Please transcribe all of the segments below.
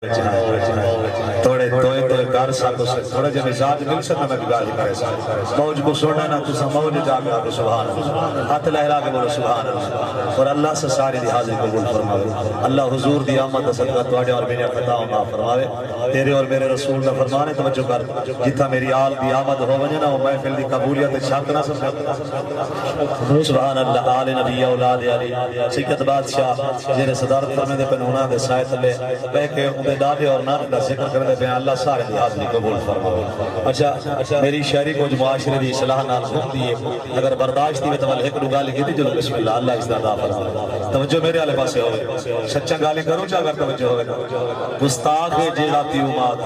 تھوڑے توئے توئے کر ساتھ سے تھوڑے جب مزاج مل سکتا میں گالی کرے ساتھ موج کو سوڑنا نہ تو موج جا کے آگے سبحان اللہ ہاتھ لہرا کے بولو سبحان اللہ اور اللہ سے ساری دی حاضر قبول فرماوے اللہ حضور دی آمد صدقہ توڑے اور میرے خطاؤں معاف فرماوے تیرے اور میرے رسول دا فرمانے توجہ کر جتھا میری آل دی آمد ہو وجہ نہ وہ محفل دی قبولیت شک نہ سبحان اللہ آل نبی اولاد علی سید بادشاہ جیرے صدارت فرمے دے پنونا دے سائت لے بے کے اندے دادے اور نام کا ذکر کرنے پہ اللہ سارے دی حاضری قبول فرمائے۔ اچھا میری شہری کو جو معاشرے دی اصلاح نال خود دیئے اگر برداشت دی تو والے ایک گالی کی دی جو بسم اللہ اللہ اس دادا فرمائے توجہ میرے علیہ پاسے ہوئے سچا گالی کروں چاہ کر توجہ ہوئے گستاخ جیڑا تیومات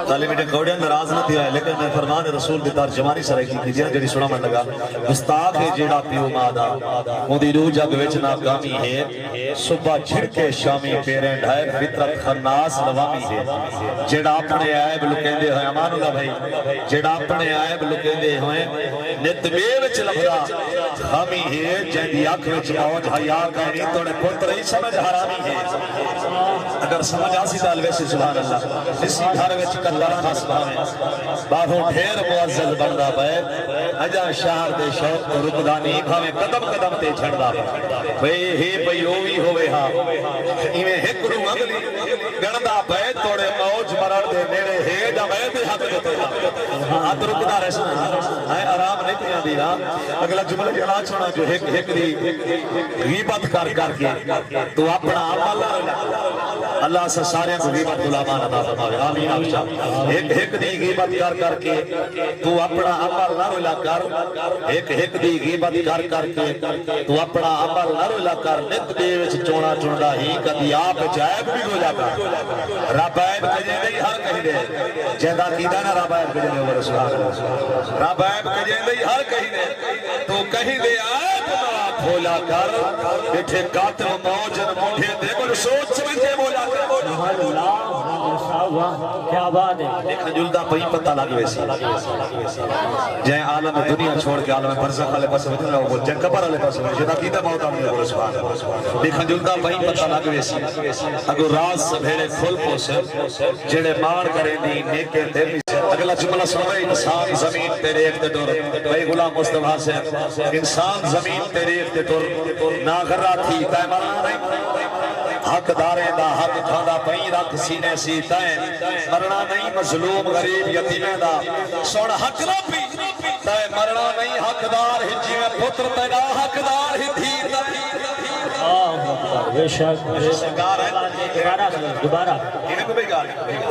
تعلیم اٹھے کوڑیاں نراز نہ تھی آئے لیکن میں فرمان رسول دی ترجمانی سرائی کی جیڑا جڑی سنا من لگا گستاخ جیڑا تیومات مودی روح جگ وچ ناکامی ہے صبح چھڑکے شامی پیریں ڈھائے فطرت خناس لوامی ہے جیڑا اپنے عائب لکیں دے ہوئے امان اللہ بھائی جیڑا اپنے عائب لکیں دے ہوئے نتبے وچ لفظا خامی ہے جہاں دی آنکھ وچ موج حیاء کہنی توڑے پتر ہی سمجھ حرامی ہے اگر سمجھ آسی دال ویسے سبحان اللہ اسی گھر وچ کلارہ سبحان باہوں ڈھیر معزز بندہ بے اجا شہر دے شوق تو رکدانی بھاویں قدم قدم تے جھڑدا بے ہی پیوی ہوئے ہاں ایویں ایک رو اگلی گڑدا بے توڑے موج مرڑ دے میرے ہے جا بے دے حق دیتے ہاتھ رکدا رہسنا ہے آرام نہیں پیا دیا اگلا جملہ جلا چھوڑا جو ایک دی غیبت کر کے تو اپنا عمل اللہ سے سارے کو غیبت غلامان عطا فرمائے آمین آمشا ایک دی غیبت کر کے تو اپنا عمل نہ رولا کر ایک دی غیبت کر کے تو اپنا عمل نہ رولا کر نت دے وچ چونا چوندا ہی کدی آپ جائب بھی ہو جاتا رب عیب کجے دے ہر کہیں دے جیدہ کیدا نہ رب عیب کجے دے رسول اللہ رب عیب کجے دے ہر کہیں دے تو کہیں دے عیب نہ بولا کر بیٹھے قاتل موجن موڑے دے کو سوچ سمجھے بولا کر سبحان اللہ کیا بات ہے دیکھا جلدہ پہی پتہ لگ ویسی جائیں عالم دنیا چھوڑ کے عالم برزخ علیہ پاس وجہ اللہ وہ جائیں قبر علیہ پاس وجہ جدا کیتا موت آمین کو رسول دیکھا جلدہ پہی پتہ لگ ویسی اگر راز سبھیڑے کھول پوسے جڑے مار کریں دی نیکے دے اگلا جملہ سنوے انسان زمین تیرے ایک دے دور بھائی غلام مصطفیٰ سے انسان زمین تیرے ایک دے دور ناغرہ تھی تائے مرنا نہیں حق داریں دا حق کھاندہ پہی رکھ سینے سی تائیں مرنا نہیں مظلوم غریب یتیمیں دا سوڑ حق نہ پی تائیں مرنا نہیں حق دار ہی جیویں پتر تینا حق دار ہی دھیر نہ پی سرکار ہیں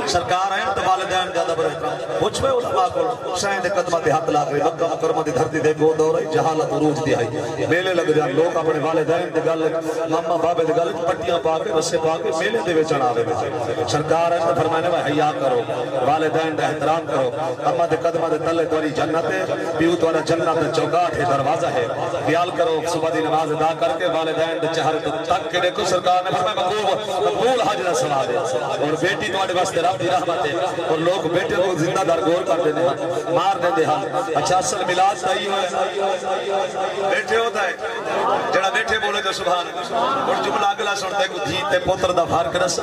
سرکار ہیں تو والدین زیادہ برحترام پوچھ میں علماء کو شاہد قدمہ تے ہاتھ لاغ رہے مکہ مکرمہ دی دھرتی دے گو دور رہی جہالت عروج دی آئی میلے لگ جائیں لوگ اپنے والدین دے گل ماما بابے دے گل پٹیاں پا کے رسے پا کے میلے دے وچ چڑھا رہے سرکار ہیں تو فرمانے میں حیا کرو والدین دے احترام کرو اما دے قدمہ دے تلے توری جنت ہے پیو توڑا جنت چوکاٹ ہے دروازہ ہے خیال کرو صبح دی نماز ادا کر کے والدین دے چہر تک کے دیکھو سرکار نے فرمایا مقبول حج نہ سنا دے اور بیٹی تمہارے واسطے رب دی رحمت ہے اور لوگ بیٹے کو زندہ دار گور کر دینے ہیں مار دینے ہیں اچھا اصل ملاد صحیح ہوئے بیٹے ہوتا ہے جڑا بیٹے بولے تو سبحان اور جملہ اگلا سنتے کو دھیتے پتر دا فارق رس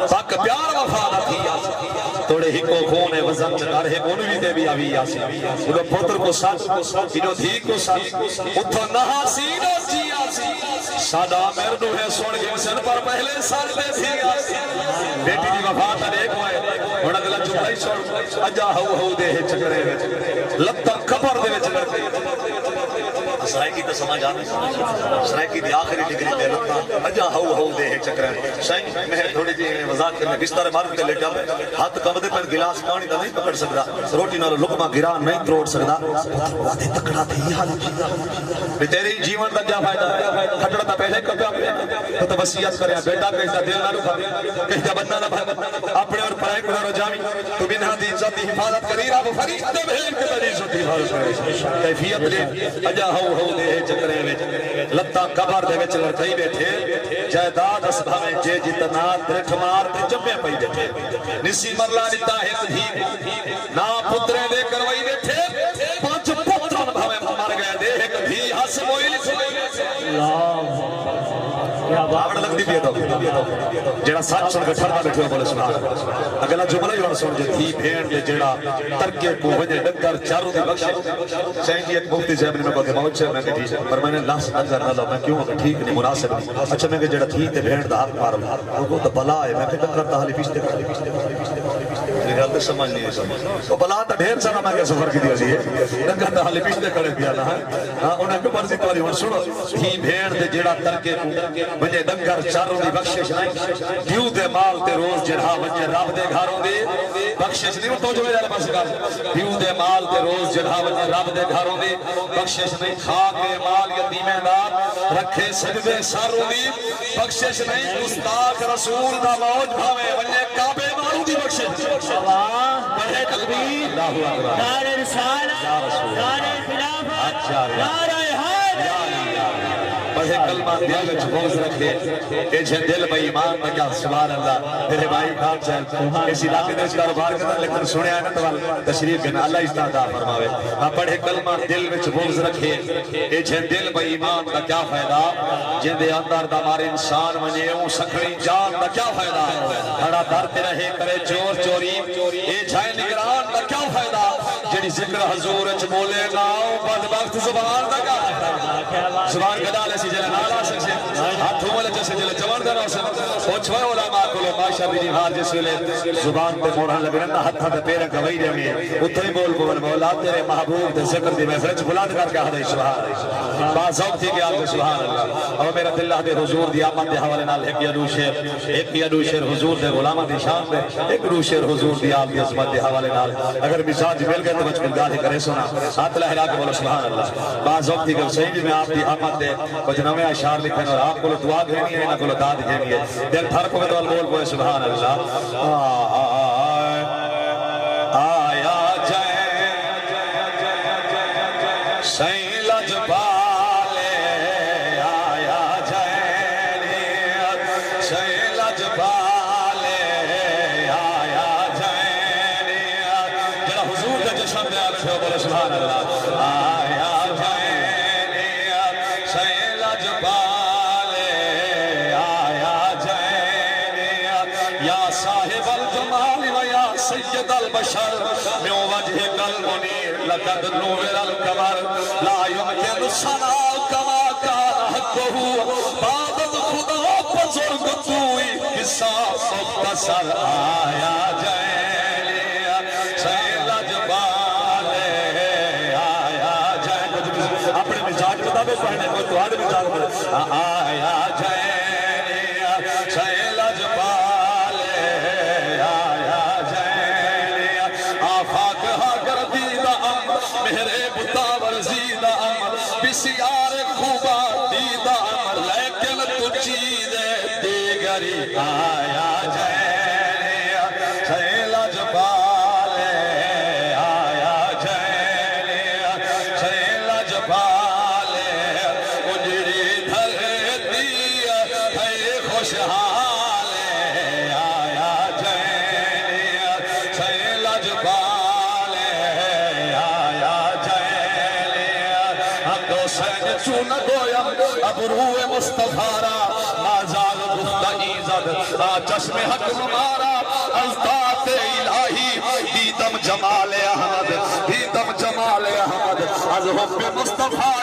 پاک پیار وفا نہ تھی توڑے ہی کو خونے وزن چکار ہے انوی دے بھی آوی آسی انہوں پتر کو ساتھ انہوں دھی کو ساتھ اتھو نہا سینو جی آسی سادہ مردو ہے سوڑ گئے سن پر پہلے سال دے تھی آسی بیٹی دی وفات ایک ہوئے اور اگلا جمعی سوڑ اجا ہو دے چکرے لتا کبر دے چکرے سرائکی تو سمجھ آنے سرائکی دی آخری ڈگری دے لتا اجا ہو دے چکرے سائن میں تھوڑی جی وضاحت کرنے بستر مارک کے لیٹا ہاتھ کم دے پر گلاس پانی تا نہیں پکڑ سکتا روٹی نالو لقمہ گران نہیں تروڑ سکتا وادے تکڑا تھے یہ حال بھی تیرے جیون دا کیا فائدہ ہے کھٹڑا تا پہلے کب پہ تو وسیعت کریا بیٹا کہتا دل نہ رکھا کہتا بننا نہ بھائی اپنے اور پرائے کو نہ جامی تو بنہ دی عزت دی حفاظت کری رہا وہ فرشتے بھیج کے تری عزت دی حفاظت کری کیفیت لے اجا ہو دے چکرے وچ لتا قبر دے وچ لڑکئی بیٹھے جائیداد اسبھا میں جے جتنا درٹ مار تے جمے پئی بیٹھے نسی مرلا نتا ایک دھی نا پترے دے کروائی بیٹھے پانچ پترن بھاوے مر گئے دے ایک دھی ہس موئی اللہ کیا بات دیے تو جڑا سچ سن کے ٹھردا بیٹھے بولے سبحان اللہ اگلا جملہ ہی سن جے تھی بھین دے جڑا ترکے کو وجے ڈگر چاروں دی بخشے سائیں جی ایک مفتی صاحب نے میں کہا موت سے میں کہ ٹھیک پر میں نے لاس نظر نہ لو میں کیوں کہ ٹھیک نہیں مناسب نہیں اچھا میں کہ جڑا تھی تے بھین دا حق مار وہ تو بلا ہے میں کہ ڈگر تا حلی پیچھے میرے حال تے سمجھ نہیں سمجھ تو بلا تا ڈھیر سارا میں کہ سفر کی دیا سی ڈگر تا حلی پیچھے کھڑے دیا نا ہاں انہاں کو مرضی تواری ہن سنو تھی بھین دے جڑا ترکے کو وجے ڈگر چاروں دی بخشش نہیں دیو دے مال تے روز جڑا وجے رب دے گھروں دی بخشش نہیں تو جو میرے پاس گل دیو دے مال تے روز جڑا وجے رب دے گھروں دی بخشش نہیں کھا کے مال یتیمیں دا رکھے سجدے ساروں دی بخشش نہیں گستاخ رسول دا موج بھاوے وجے کعبے ماروں دی بخشش اللہ بڑے تکبیر نعرہ رسالت نعرہ خلافت نعرہ پڑھے کلمہ دل وچ بغض رکھے اے جے دل بے ایمان نہ کیا سبحان اللہ میرے بھائی خان صاحب اس علاقے دے کاروبار کردا لیکن سنیا نہ تو تشریف کے اللہ استعدا فرماوے پڑھے کلمہ دل وچ بغض رکھے اے جے دل بے ایمان دا کیا فائدہ جن دے اندر دا مارے انسان ونجے او سکھڑی جان دا کیا فائدہ کھڑا درتے رہے کرے چور چوری اے جائے نگران دا کیا فائدہ جڑی ذکر حضور وچ بولے نا بدبخت زبان دا کیا زبان گدا لے جلے نالا سکسے ہاتھوں والے جیسے جلے جوان در آسے پوچھوئے علماء کلو ماشا بھی دیوار جس ویلے زبان پہ مورہن لگے رہنا ہتھا پہ پیرن کا وہی رہے اتھائی بول بول مولا تیرے محبوب دے ذکر دی میں فرچ بلاد کر کے آدھائی سبحان بات ذوق تھی کہ آدھے سبحان اللہ اور میرا دلہ دے حضور دی آمد دے حوالے نال ایک یادو شیر حضور دے غلامہ دی شان دے ایک رو شیر حضور دی آمد دی عظمت دے حوالے نال اگر مزاج مل گئے تو بچ کل گاہی کرے سنا ہاتھ لہرا کے بولو سبحان اللہ بات ذوق تھی کہ صحیح بھی میں آپ دی آمد دے جنوے اشعار لکھیں اور آپ کو دعا گھینی ہے نہ کو داد گھینی ہے دل تھر کو بول بولے سبحان اللہ آیا جائے سین لجبالے آیا جائے سین لجبالے آیا جائے جڑا حضور کا جشن دے آلے بولے سبحان اللہ آیا جائے سید البشر من وجهك المنير لقد نور القمر لا يمكن صنع كما كان حقه بعد خدا بزرگ توئی قصہ مختصر آیا جائے سیل جبال آیا جائے اپنے مزاج مطابق پڑھنے کو تو آدھے مزاج آیا جائے سیل جبال میرے بتاور زیدہ عمر بسیار خوبا دیدہ عمر لیکن تو چیز دیگری آیا جائے سیل جبال آیا جائے سیل جبال اجڑی دھرتی ہے خوشحال آیا جائے سیل جبال چون گویم اب روح مصطفیٰ مازال گفتہ ایزد چشم حق مارا از ذات الہی دیدم جمال احمد دیدم جمال احمد از حب مصطفیٰ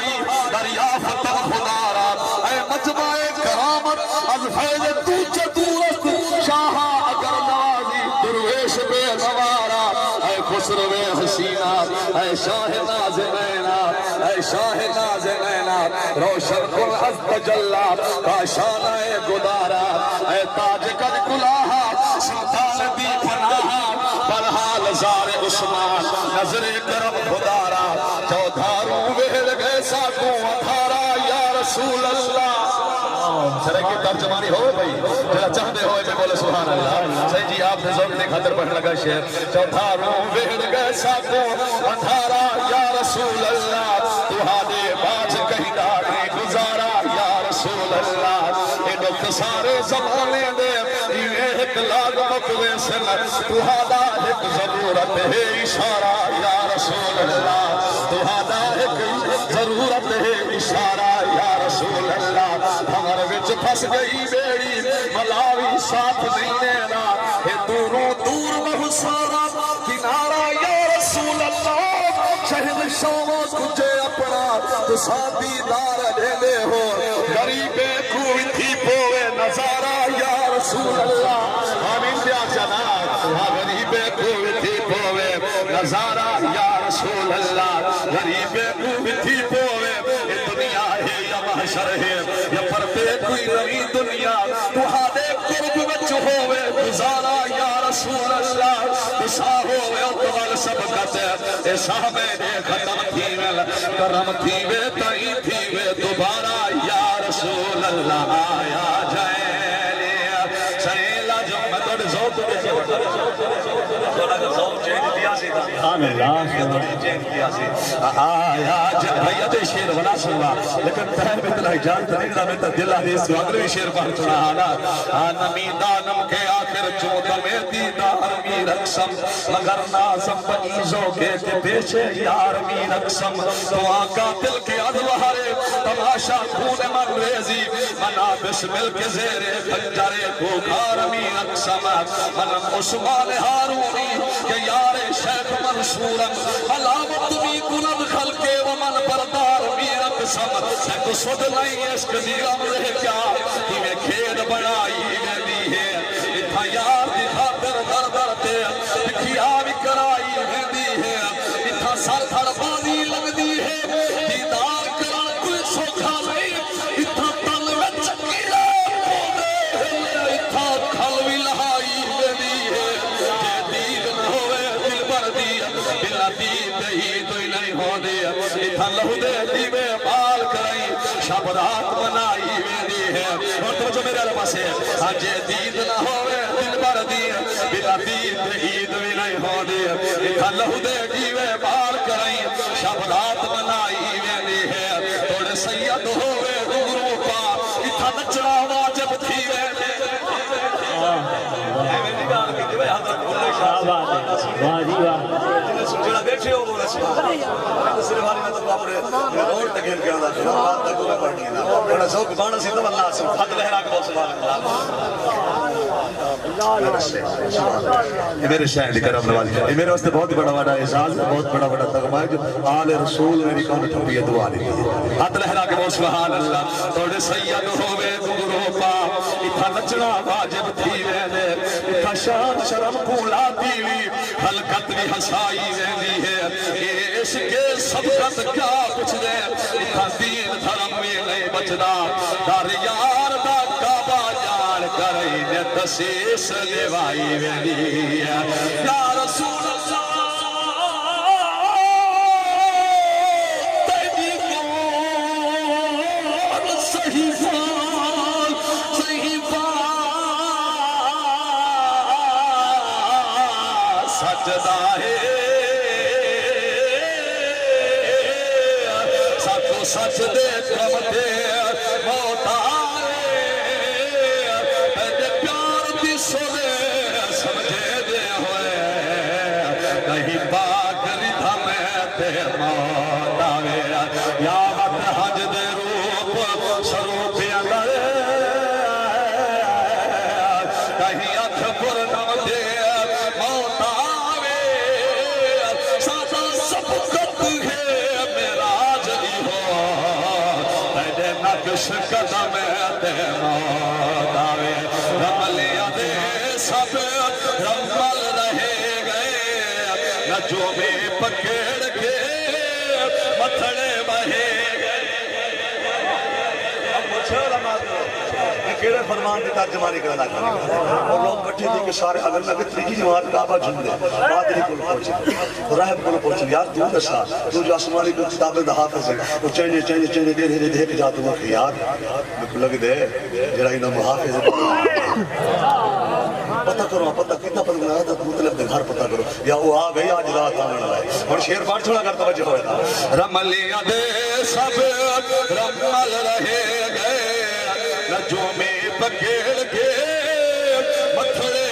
دریافت خدارا اے مجمع کرامت از فیض توچہ دورست شاہ اگر نوازی درویش بے نوارا اے خسرو حسینہ اے شاہ نازنینہ اے شاہ نازنینہ روشن کن از تجلہ کاشانہ گدارا اے تاج کج کلاہا سلطان دی پناہا برحال زار عثمان نظر کرم خدارا چودھاروں ویل گئے ساکوں اتھارا یا رسول اللہ سرے کی ترجمانی ہوئے بھئی جہاں چاہتے ہوئے میں بولے سبحان اللہ صحیح جی آپ نے ذوق نے خطر پڑھنے لگا شہر چودھاروں ویل گئے ساکوں اتھارا یا رسول اللہ تہاڈے باج کہیں داری گزارا یا رسول اللہ اے دکھ سارے زمانے دے یہ ایک لاگ مکوے سن تہاڈا ایک ضرورت ہے اشارہ یا رسول اللہ تہاڈا ایک ضرورت ہے اشارہ یا رسول اللہ ہمارے وچ پھس گئی بیڑی ملاوی ساتھ نہیں دینا اے دوروں دور بہت سارا کنارہ یا رسول اللہ شہد شوق تجھے اپنا تو ساتھی دار دے ہو غریبے کوئی تھی پوے نظارہ یا رسول اللہ آمین دیا جناب غریبے کوئی تھی پوے نظارہ یا رسول اللہ غریبے کوئی تھی پوے یہ دنیا ہے یا محشر ہے یا پردے کوئی نئی دنیا تہاڈے قرب وچ ہووے گزارا یا رسول اللہ دسا ہووے اول سبقت اے صحابے دے ختم تھی ویل کرم تھی وے تئی تھی وے دوبارہ یا رسول اللہ آیا جائے سیلا جو میں توڑے ذوق دے تھوڑا کہ ذوق چینج دیا سی سبحان اللہ چینج دیا سی آیا جائے بھیا دے شیر ولا سنوا لیکن تہر میں تلائی جانتا نہیں دا میں تا دل آدھی اس اگلوی شیر پڑھ چنا آنا نمی دانم کے آخر چوتا میں دیدار می رقصم مگر نازم بنیزوں کے پیچھے یار می رقصم تو آقا دل کے ادوہارے تماشا خون مرویزی منا بسمل کے زیرے پنجارے کو گھار می رقصم من عثمان ہارونی کہ یار شیخ منصورم علامت می کند خلقے ومن بردار می رقصم ایک سد نہیں عشق دیرم رہ کیا کہ میں کھیڑ بڑائی گلی ہے اتھا یار دی خاطر در در تے دکھیا بھی کرائی گلی ہے اتھا سر تھڑ بازی لگ دی ہے دیدار کرن کوئی سوکھا نہیں اتھا تن میں چکیلے پودے ہلے اتھا کھلوی لہائی گلی ہے جے دید نہ ہوئے دل بر دیا بلا دید ہی تو ہی نہیں ہو دیا اتھا لہو دے دیوے بال کرائی شب رات منائی ویدی ہے اور تو جو میرے علمہ سے آجے دید نہ ہوئے دل بر دیا بلا دید عید بھی نہیں ہو دیا اتھا لہو دے دیوے بال کرائی شب رات منائی ویدی ہے توڑے سید ہوئے گرو پا اتھا نچڑا واجب تھی ویدی کیا بات ہے واہ جی واہ جڑا بیٹھے ہو وہ رسول صرف والی میں تو باپرے روڈ تک گھر کے آدھا بات تک میں پڑھنی ہے نا بڑا ذوق بانا سی تو اللہ سے حد لہرا کے بہت سبحان اللہ یہ میرے شاہد کرم نوازی یہ میرے واسطے بہت بڑا بڑا اعزاز ہے بہت بڑا بڑا تغمہ ہے جو آل رسول میری کون ٹھپی ہے دعا لی ہے حد لہرا کے بہت سبحان اللہ توڑے سید ہوئے گرو پا اتھا نچنا واجب تھی ویدے اتھا شان شرم کولا دیوی حلقت بھی ہسائی ویدی ہے عشق سبقت کیا کچھ دے اتھا دین دھرم میں نہیں بچدا دار یار دا کعبہ جان کرائی نے تسیس لیوائی ویدی ہے یا رسول اللہ تیدی کون صحیح فال صحیح فال سجدہ ہے ساتھو سچ دے کم دے موت آئے پہلے پیار دی سونے سمجھے دے ہوئے کہیں باغ ردھا میں تے موت آئے یا مت حج دے روپ سروپ اندر کہیں اکھ پرنم دے موت آئے ساتھا سب کت ہے میرا جلی ہو تیرے نقش قدم تے موت آئے رملیاں دے سب رمل رہے گئے نجو میں پکڑ کے متھڑے بہے گئے اب مجھے علماء میں کیڑے فرمان کی ترجمانی کرنا کریں اور لوگ کٹھے تھے کہ سارے اگر میں کتنی کی جماعت کعبہ جھنڈے بادری کو پہنچے راہب کو پہنچے یار تو دسا تو جو آسمانی کو کتابیں دا حافظ ہے وہ چینجے دے دے دے کے جاتا ہوں کہ یار میں لگ دے جڑا انہوں محافظ ہے پتہ کرو پتہ کتنا پتہ کرنا ہے مطلب دے گھر پتہ کرو یا وہ آ گئی آج رات آنے لگا ہے اور شیر پاٹ چھوڑا کرتا بچے ہوئے تھا رملیاں دے سب رمل رہے گئے نجو میں پکڑ کے متھڑے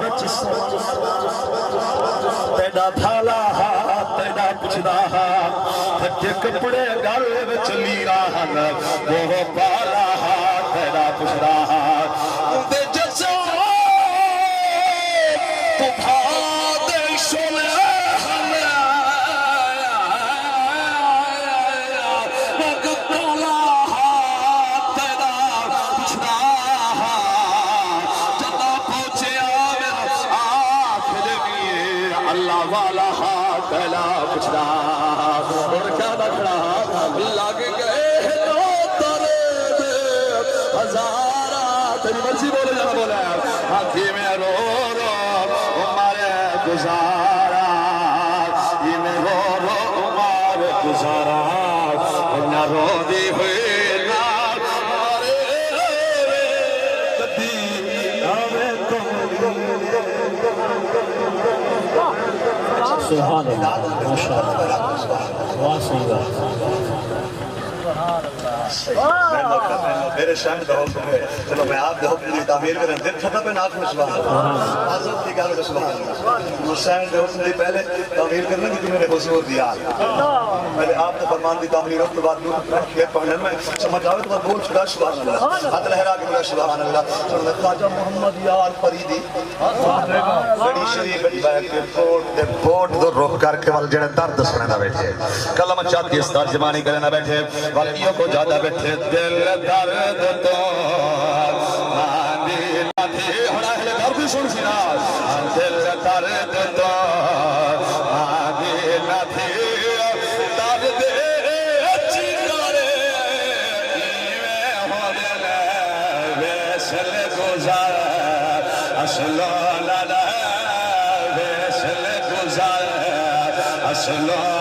بچ تیرا بھالا تیرا پچھدا پھٹے کپڑے گل وچ لیرا وہ بالا تیرا پچھدا تے جسو تو بھا دے شونے سبحان اللہ ماشاء اللہ واہ صحیح میرے شہن کا حکم ہے چلو میں آپ کا حکم کی تعمیر کریں دل کھتا پہ ناک میں سبحان اللہ حضرت کی گل سبحان اللہ حسین کے حکم دی پہلے تعمیر کرنے کی میرے حضور دیا پہلے آپ نے فرمان دی تعمیر کے بعد یہ پڑھنے میں سمجھ آئے تو بول چکا سبحان اللہ ہاتھ لہرا کے میرا سبحان اللہ چلو خواجہ محمد یار فریدی بڑی شریف بیٹھ کے بوٹ دو رخ کر کے وال جڑے درد سنے نہ بیٹھے کلمہ چاہتی اس ترجمانی کرے نہ بیٹھے والیوں کو زیادہ بیٹھے دل درد تو ماندی نہ تھی ہونا ہے درد سن سنا دل درد تو ماندی نہ تھی درد اچھی کرے ایویں ہونے لے ویسل گزار اسلو لڑا ویسل گزار اسلو